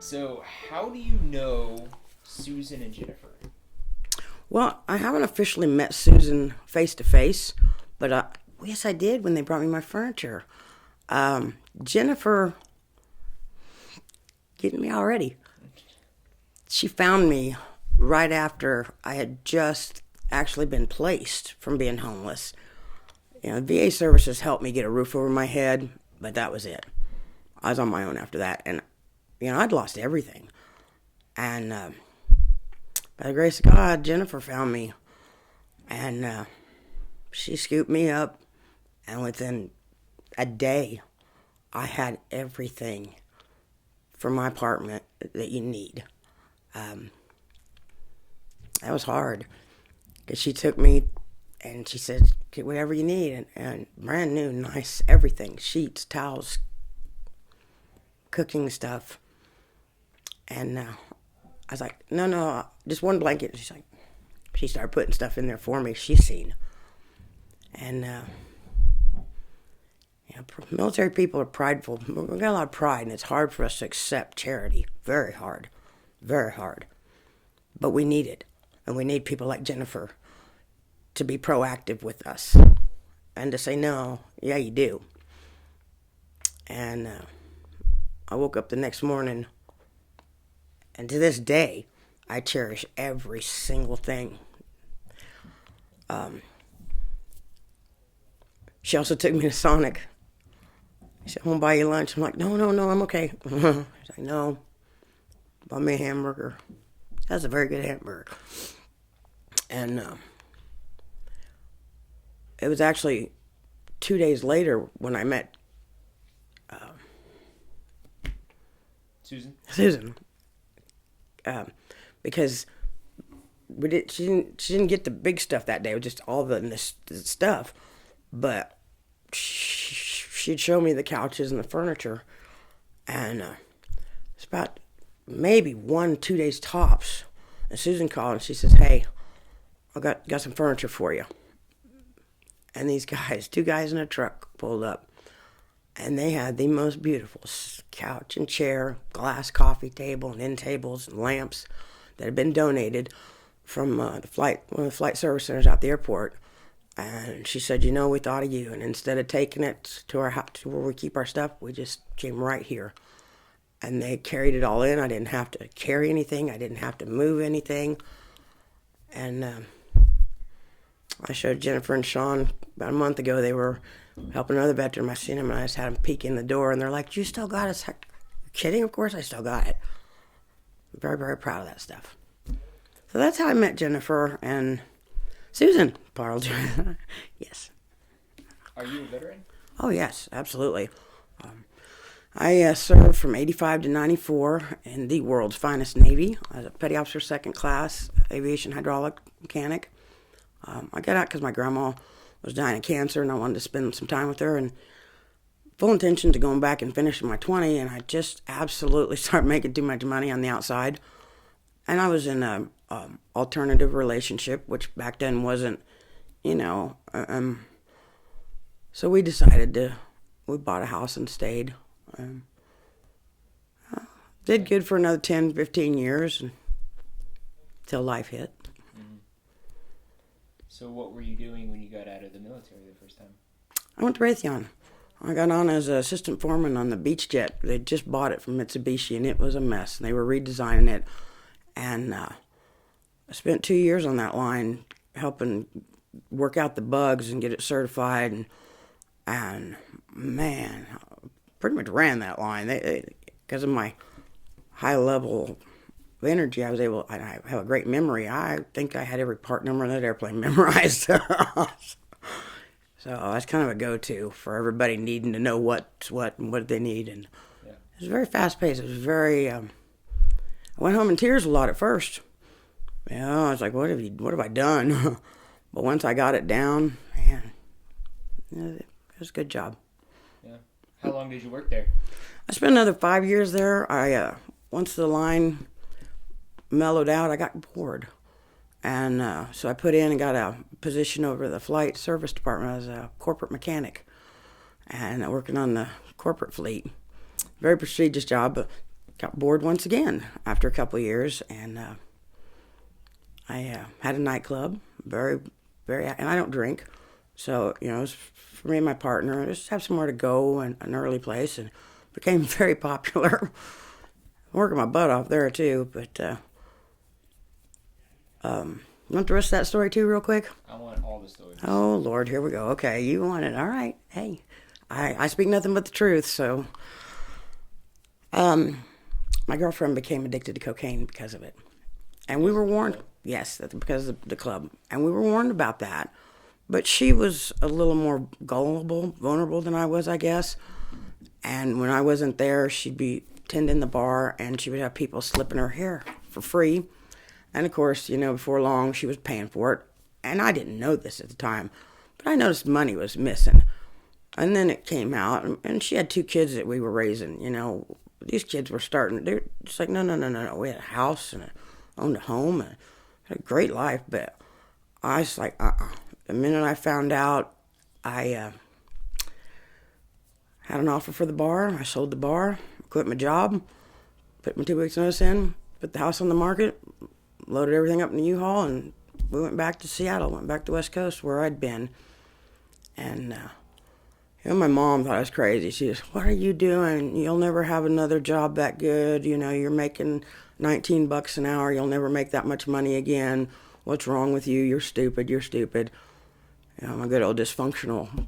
So, how do you know Susan and Jennifer? Well, I haven't officially met Susan face to face, but yes, I did when they brought me my furniture. Jennifer, getting me already. She found me right after I had just actually been placed from being homeless. VA services helped me get a roof over my head, but that was it. I was on my own after that, and I'd lost everything. And by the grace of God, Jennifer found me, and she scooped me up, and within a day, I had everything for my apartment that you need. That was hard, because she took me, and she said, get whatever you need, and brand new, nice, everything, sheets, towels, cooking stuff. And I was like, no, just one blanket. She's like, she started putting stuff in there for me she's seen. And military people are prideful. We've got a lot of pride, and it's hard for us to accept charity. Very hard. Very hard. But we need it. And we need people like Jennifer to be proactive with us and to say, no, yeah, you do. And I woke up the next morning, and to this day, I cherish every single thing. She also took me to Sonic. She said, I'm going to buy you lunch. I'm like, no, I'm okay. She's like, no, buy me a hamburger. That's a very good hamburger. And it was actually 2 days later when I met Susan. Because she didn't get the big stuff that day. It was just all the stuff. But she'd show me the couches and the furniture. And it's about maybe 1-2 days tops. And Susan called and she says, hey, I got some furniture for you. And these guys, 2 guys in a truck, pulled up. And they had the most beautiful couch and chair, glass coffee table, and end tables and lamps that had been donated from one of the flight service centers out the airport. And she said, we thought of you. And instead of taking it to our house, to where we keep our stuff, we just came right here. And they carried it all in. I didn't have to carry anything. I didn't have to move anything. And I showed Jennifer and Shawn about a month ago. They were helping another veteran. I seen him, and I just had him peek in the door. And they're like, you still got it? You're kidding? Of course I still got it. I'm very, very proud of that stuff. So that's how I met Jennifer and Susan. Yes. Are you a veteran? Oh, yes, absolutely. I served from 85 to 94 in the world's finest Navy. I was a petty officer, second class, aviation hydraulic mechanic. I got out because my grandma was dying of cancer, and I wanted to spend some time with her, and full intention to going back and finishing my 20, and I just absolutely started making too much money on the outside. And I was in a alternative relationship, which back then wasn't, so we decided we bought a house and stayed. Did good for another 10, 15 years until life hit. Mm-hmm. So what were you doing when you got out of the military the first time? I went to Raytheon. I got on as an assistant foreman on the Beach Jet. They just bought it from Mitsubishi, and it was a mess. They were redesigning it. And I spent 2 years on that line helping work out the bugs and get it certified. And man, pretty much ran that line. Because of my high level of energy, I have a great memory. I think I had every part number on that airplane memorized. So that's kind of a go-to for everybody needing to know what's what and what they need. And yeah. It was very fast-paced. It was very... I went home in tears a lot at first. I was like, what have I done? But once I got it down, man, it was a good job. Yeah. How long did you work there? I spent another 5 years there. Once the line mellowed out, I got bored. And so I put in and got a position over the flight service department as a corporate mechanic. And working on the corporate fleet. Very prestigious job, but got bored once again after a couple of years, and I had a nightclub, and I don't drink, so it was for me and my partner, just have somewhere to go and an early place, and became very popular. Working my butt off there too, but you want the rest of that story too, real quick? I want all the stories. Oh Lord, here we go. Okay, you want it? All right. Hey, I speak nothing but the truth. So, my girlfriend became addicted to cocaine because of it, and we were warned. Yes, that's because of the club, and we were warned about that. But she was a little more gullible, vulnerable than I was, I guess. And when I wasn't there, she'd be tending the bar, and she would have people slipping her hair for free. And of course, before long, she was paying for it. And I didn't know this at the time, but I noticed money was missing. And then it came out, and she had 2 kids that we were raising. These kids were they're just like, no. We had a house and owned a home and had a great life. But I was like, The minute I found out, I had an offer for the bar. I sold the bar, quit my job, put my 2 weeks notice in, put the house on the market, loaded everything up in the U-Haul, and we went back to Seattle, went back to West Coast where I'd been. And my mom thought I was crazy. She said, "What are you doing? You'll never have another job that good. You're making $19 an hour. You'll never make that much money again. What's wrong with you? You're stupid. You're stupid." My good old dysfunctional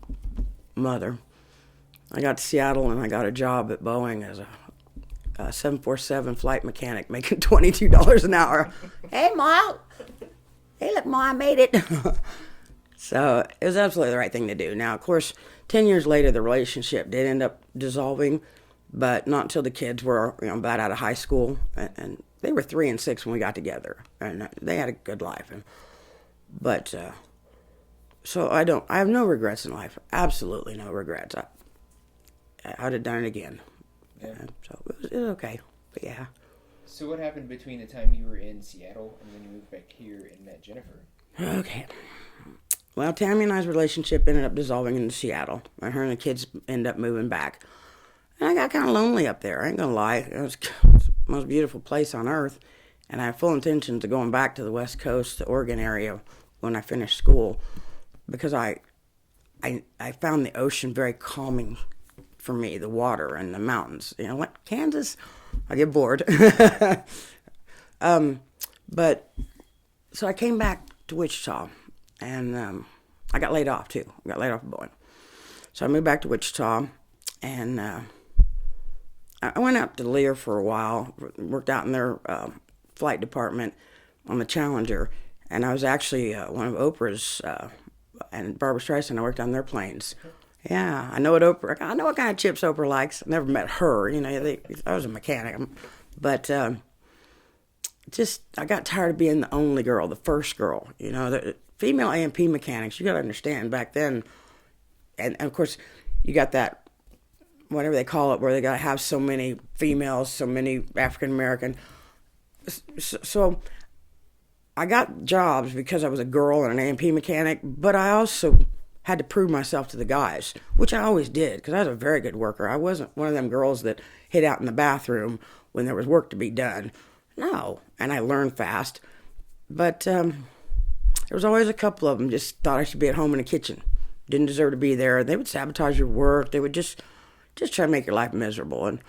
mother. I got to Seattle and I got a job at Boeing as a 747 flight mechanic, making $22 an hour. Hey, Ma. Hey, look, Ma, I made it. So it was absolutely the right thing to do. Now, of course, 10 years later, the relationship did end up dissolving, but not until the kids were about out of high school. And they were 3 and 6 when we got together, and they had a good life. So I have no regrets in life. Absolutely no regrets. I'd have done it again. Yeah. So it was okay. But yeah. So what happened between the time you were in Seattle and when you moved back here and met Jennifer? Okay. Well, Tammy and I's relationship ended up dissolving in Seattle, and her and the kids ended up moving back. And I got kind of lonely up there. I ain't gonna lie. It was the most beautiful place on earth, and I have full intentions of going back to the West Coast, the Oregon area, when I finish school, because I found the ocean very calming for me, the water and the mountains. What, Kansas? I get bored. But so I came back to Wichita, and I got laid off too. I got laid off of Boeing. So I moved back to Wichita, and I went out to Lear for a while, worked out in their flight department on the Challenger, and I was actually one of Oprah's and Barbara Streisand. I worked on their planes. Yeah, I know what kind of chips Oprah likes. I never met her. I was a mechanic, but I got tired of being the only girl, the first girl. The female A&P mechanics. You got to understand back then, and of course, you got that whatever they call it, where they got to have so many females, so many African American. So I got jobs because I was a girl and an A&P mechanic, but I also had to prove myself to the guys, which I always did, because I was a very good worker. I wasn't one of them girls that hid out in the bathroom when there was work to be done. No, and I learned fast. But there was always a couple of them just thought I should be at home in the kitchen. Didn't deserve to be there. They would sabotage your work. They would just try to make your life miserable. And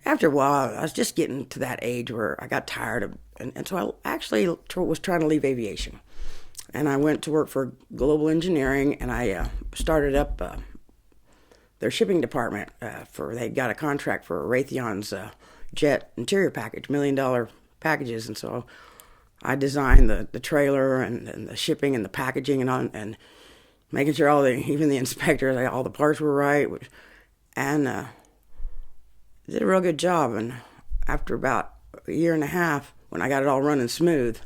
after a while, I was just getting to that age where I got tired of, and so I actually was trying to leave aviation. And I went to work for Global Engineering, and I started up their shipping department. They got a contract for Raytheon's jet interior package, $1 million packages, and so I designed the trailer and the shipping and the packaging and making sure even the inspectors, all the parts were right, and did a real good job. And after about a year and a half, when I got it all running smooth,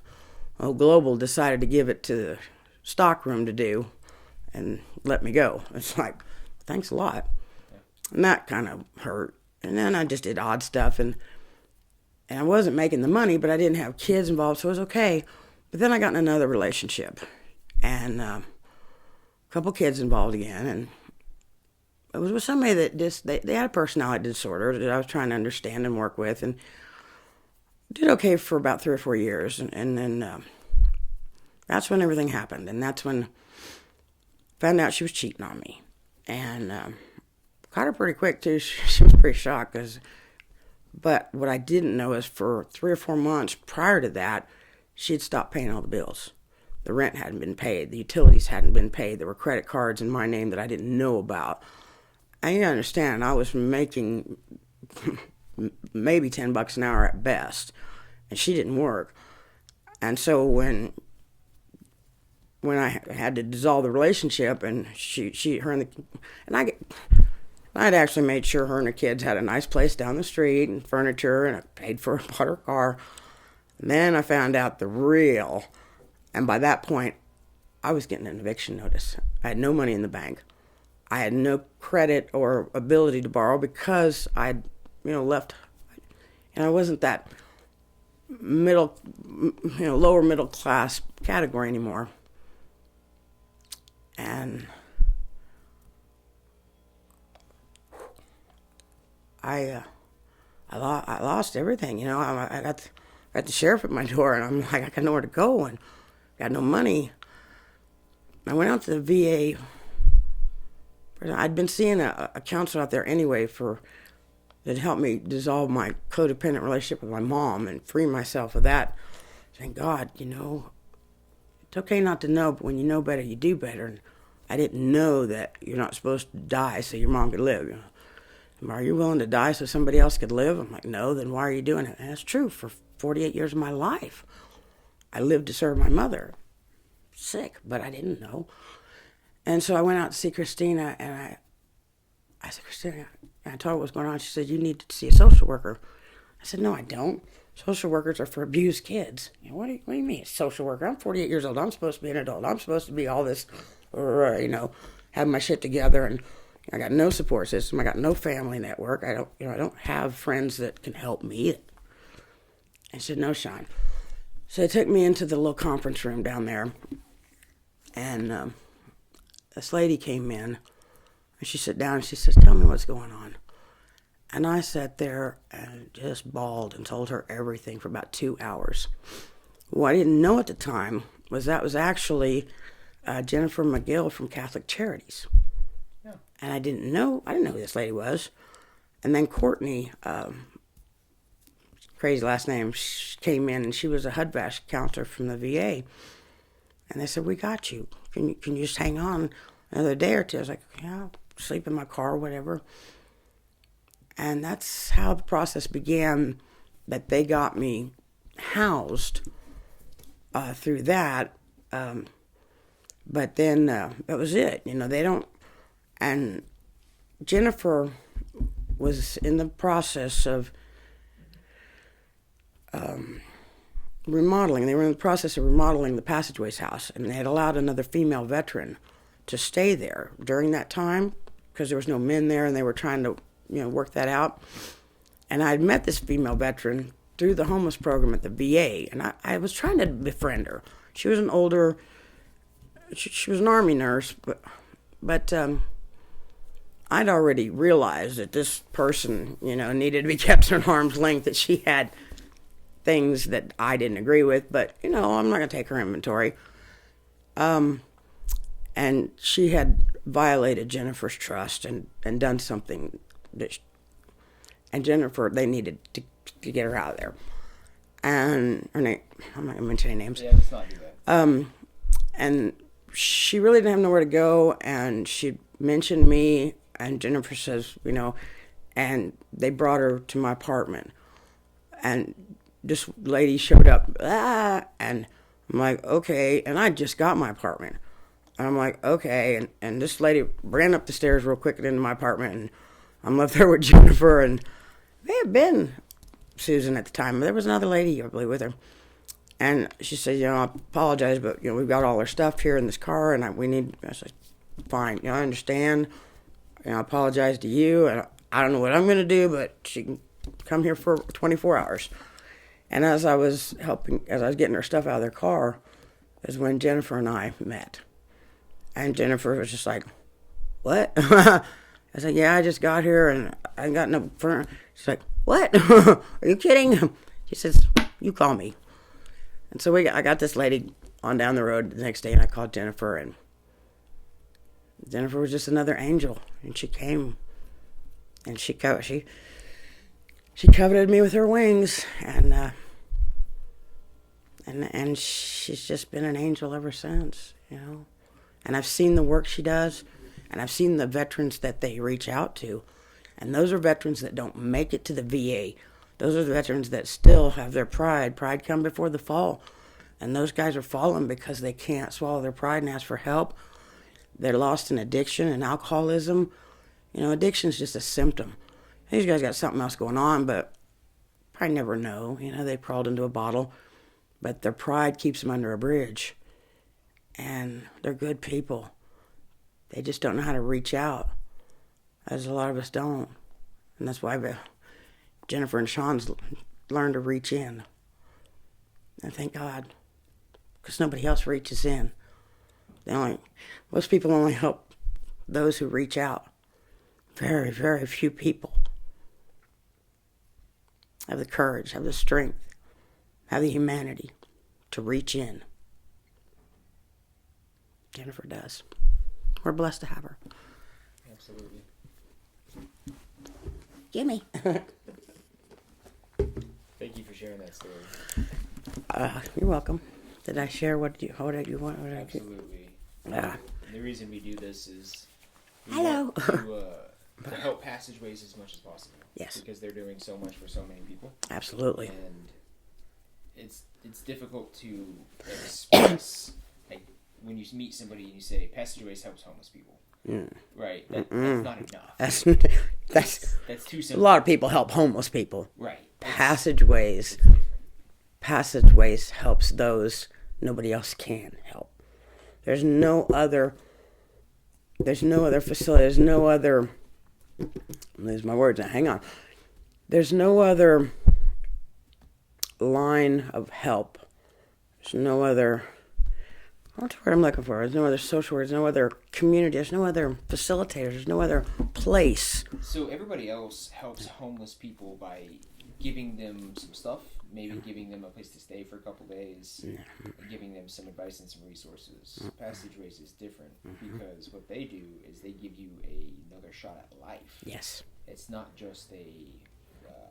Global decided to give it to the stockroom to do and let me go. It's like, thanks a lot. And that kind of hurt. And then I just did odd stuff, and I wasn't making the money, but I didn't have kids involved, so it was okay. But then I got in another relationship, and a couple kids involved again, and it was with somebody that just they had a personality disorder that I was trying to understand and work with, and did okay for about 3 or 4 years, and then that's when everything happened, and that's when I found out she was cheating on me, and caught her pretty quick too. She was pretty shocked, but what I didn't know is for 3 or 4 months prior to that, she had stopped paying all the bills. The rent hadn't been paid, the utilities hadn't been paid, there were credit cards in my name that I didn't know about. And you understand, I was making maybe $10 an hour at best, and she didn't work. And so when I had to dissolve the relationship, and I'd actually made sure her and her kids had a nice place down the street and furniture, and I paid for bought her car. And then I found out the real, and by that point, I was getting an eviction notice. I had no money in the bank. I had no credit or ability to borrow because I'd, left, and I wasn't that lower middle class category anymore. And I lost everything. I got the sheriff at my door, and I'm like, I got nowhere to go, and got no money. I went out to the VA. I'd been seeing a counselor out there anyway that helped me dissolve my codependent relationship with my mom and free myself of that. Thank God, it's okay not to know, but when you know better, you do better. And I didn't know that you're not supposed to die so your mom could live. Are you willing to die so somebody else could live? I'm like, no, then why are you doing it? And that's true. For 48 years of my life, I lived to serve my mother. Sick, but I didn't know. And so I went out to see Christina, and I said, Christina, and I told her what was going on. She said, you need to see a social worker. I said, no, I don't. Social workers are for abused kids. What do you mean, social worker? I'm 48 years old. I'm supposed to be an adult. I'm supposed to be all this, have my shit together, and I got no support system. I got no family network. I don't have friends that can help me. I said, no, Shawn. So they took me into the little conference room down there, and this lady came in, and she sat down, and she says, tell me what's going on. And I sat there and just bawled and told her everything for about 2 hours. What I didn't know at the time was that was actually Jennifer McGill from Catholic Charities. Yeah. And I didn't know who this lady was. And then Courtney, crazy last name, she came in, and she was a HUD-VASH counselor from the VA. And they said, we got you. Can you just hang on another day or two? I was like, yeah, I'll sleep in my car, whatever. And that's how the process began, that they got me housed through that. But then that was it. They don't... And Jennifer was in the process of remodeling. They were in the process of remodeling the Passageways house, and they had allowed another female veteran to stay there during that time because there was no men there, and they were trying to, work that out. And I had met this female veteran through the homeless program at the VA, and I was trying to befriend her. She was an older, she was an Army nurse, but I'd already realized that this person, needed to be kept at arm's length, that she had things that I didn't agree with, but, I'm not going to take her inventory. And she had violated Jennifer's trust and done something and Jennifer, they needed to get her out of there. And her name, I'm not going to mention any names. Yeah, let's not do that. And she really didn't have nowhere to go, and she mentioned me, and Jennifer says, and they brought her to my apartment. And this lady showed up, and I'm like, okay, and I just got my apartment. And I'm like, okay, and this lady ran up the stairs real quick and into my apartment, and I'm left there with Jennifer, and may have been Susan at the time. There was another lady, I believe, with her. And she said, I apologize, but, we've got all our stuff here in this car, and I said, fine, I understand. I apologize to you, and I don't know what I'm going to do, but she can come here for 24 hours. And as I was getting her stuff out of their car, is when Jennifer and I met. And Jennifer was just like, what? I said, yeah, I just got here and I got no furniture. She's like, what? Are you kidding? She says, you call me. And so I got this lady on down the road the next day, and I called Jennifer, and Jennifer was just another angel. And she came, and she coveted me with her wings, and she's just been an angel ever since, you know. And I've seen the work she does, and I've seen the veterans that they reach out to. And those are veterans that don't make it to the VA. Those are the veterans that still have their pride. Pride come before the fall. And those guys are falling because they can't swallow their pride and ask for help. They're lost in addiction and alcoholism. You know, addiction's just a symptom. These guys got something else going on, but probably never know. You know, they crawled into a bottle. But their pride keeps them under a bridge. And they're good people. They just don't know how to reach out, as a lot of us don't. And that's why Jennifer and Shawn's learned to reach in. And thank God, because nobody else reaches in. Most people only help those who reach out. Very, very few people have the courage, have the strength, have the humanity to reach in. Jennifer does. We're blessed to have her. Absolutely. Gimme. Thank you for sharing that story. You're welcome. Did I share what did you want? Absolutely. Yeah. The reason we do this is Hello. to help Passageways as much as possible. Yes. Because they're doing so much for so many people. Absolutely. And it's difficult to express, like, when you meet somebody and you say Passageways helps homeless people. Right. That's not enough. That's too simple. A lot of people help homeless people. Right. Passageways helps those nobody else can help. There's no other facility. There's no other. Lose my words now. Hang on. There's no other line of help. There's no other. What's the word I'm looking for? There's no other social work. There's no other community. There's no other facilitators. There's no other place. So everybody else helps homeless people by giving them some stuff, maybe giving them a place to stay for a couple days, and giving them some advice and some resources. Passageways is different because what they do is they give you another shot at life. Yes. It's not just a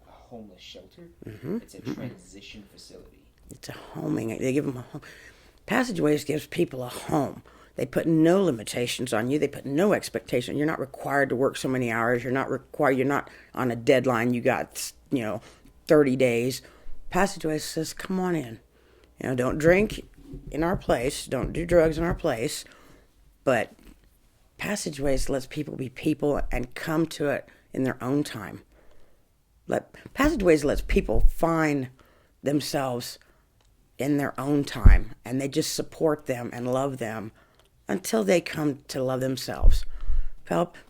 homeless shelter. It's a transition facility. It's a homing. They give them a home. Passageways gives people a home. They put no limitations on you. They put no expectation. You're not required to work so many hours. You're not on a deadline. You got, 30 days. Passageways says, come on in. Don't drink in our place. Don't do drugs in our place. But Passageways lets people be people and come to it in their own time. Passageways lets people find themselves in their own time, and they just support them and love them until they come to love themselves.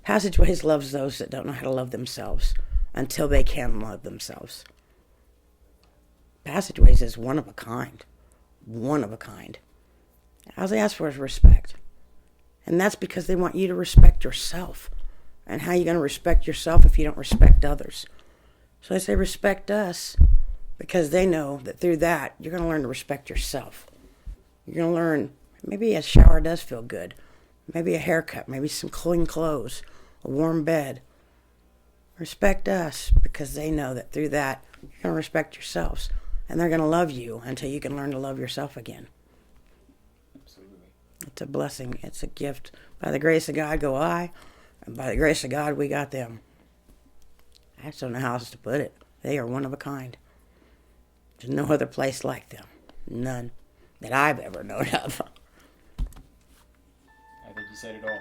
Passageways loves those that don't know how to love themselves until they can love themselves. Passageways is one of a kind. One of a kind. All they ask for is respect. And that's because they want you to respect yourself. And how are you going to respect yourself if you don't respect others? So they say respect us, because they know that through that, you're going to learn to respect yourself. You're going to learn, maybe a shower does feel good. Maybe a haircut, maybe some clean clothes, a warm bed. Respect us, because they know that through that, you're going to respect yourselves. And they're going to love you until you can learn to love yourself again. Absolutely. It's a blessing. It's a gift. By the grace of God go I, and by the grace of God we got them. I just don't know how else to put it. They are one of a kind. There's no other place like them. None that I've ever known of. I think you said it all.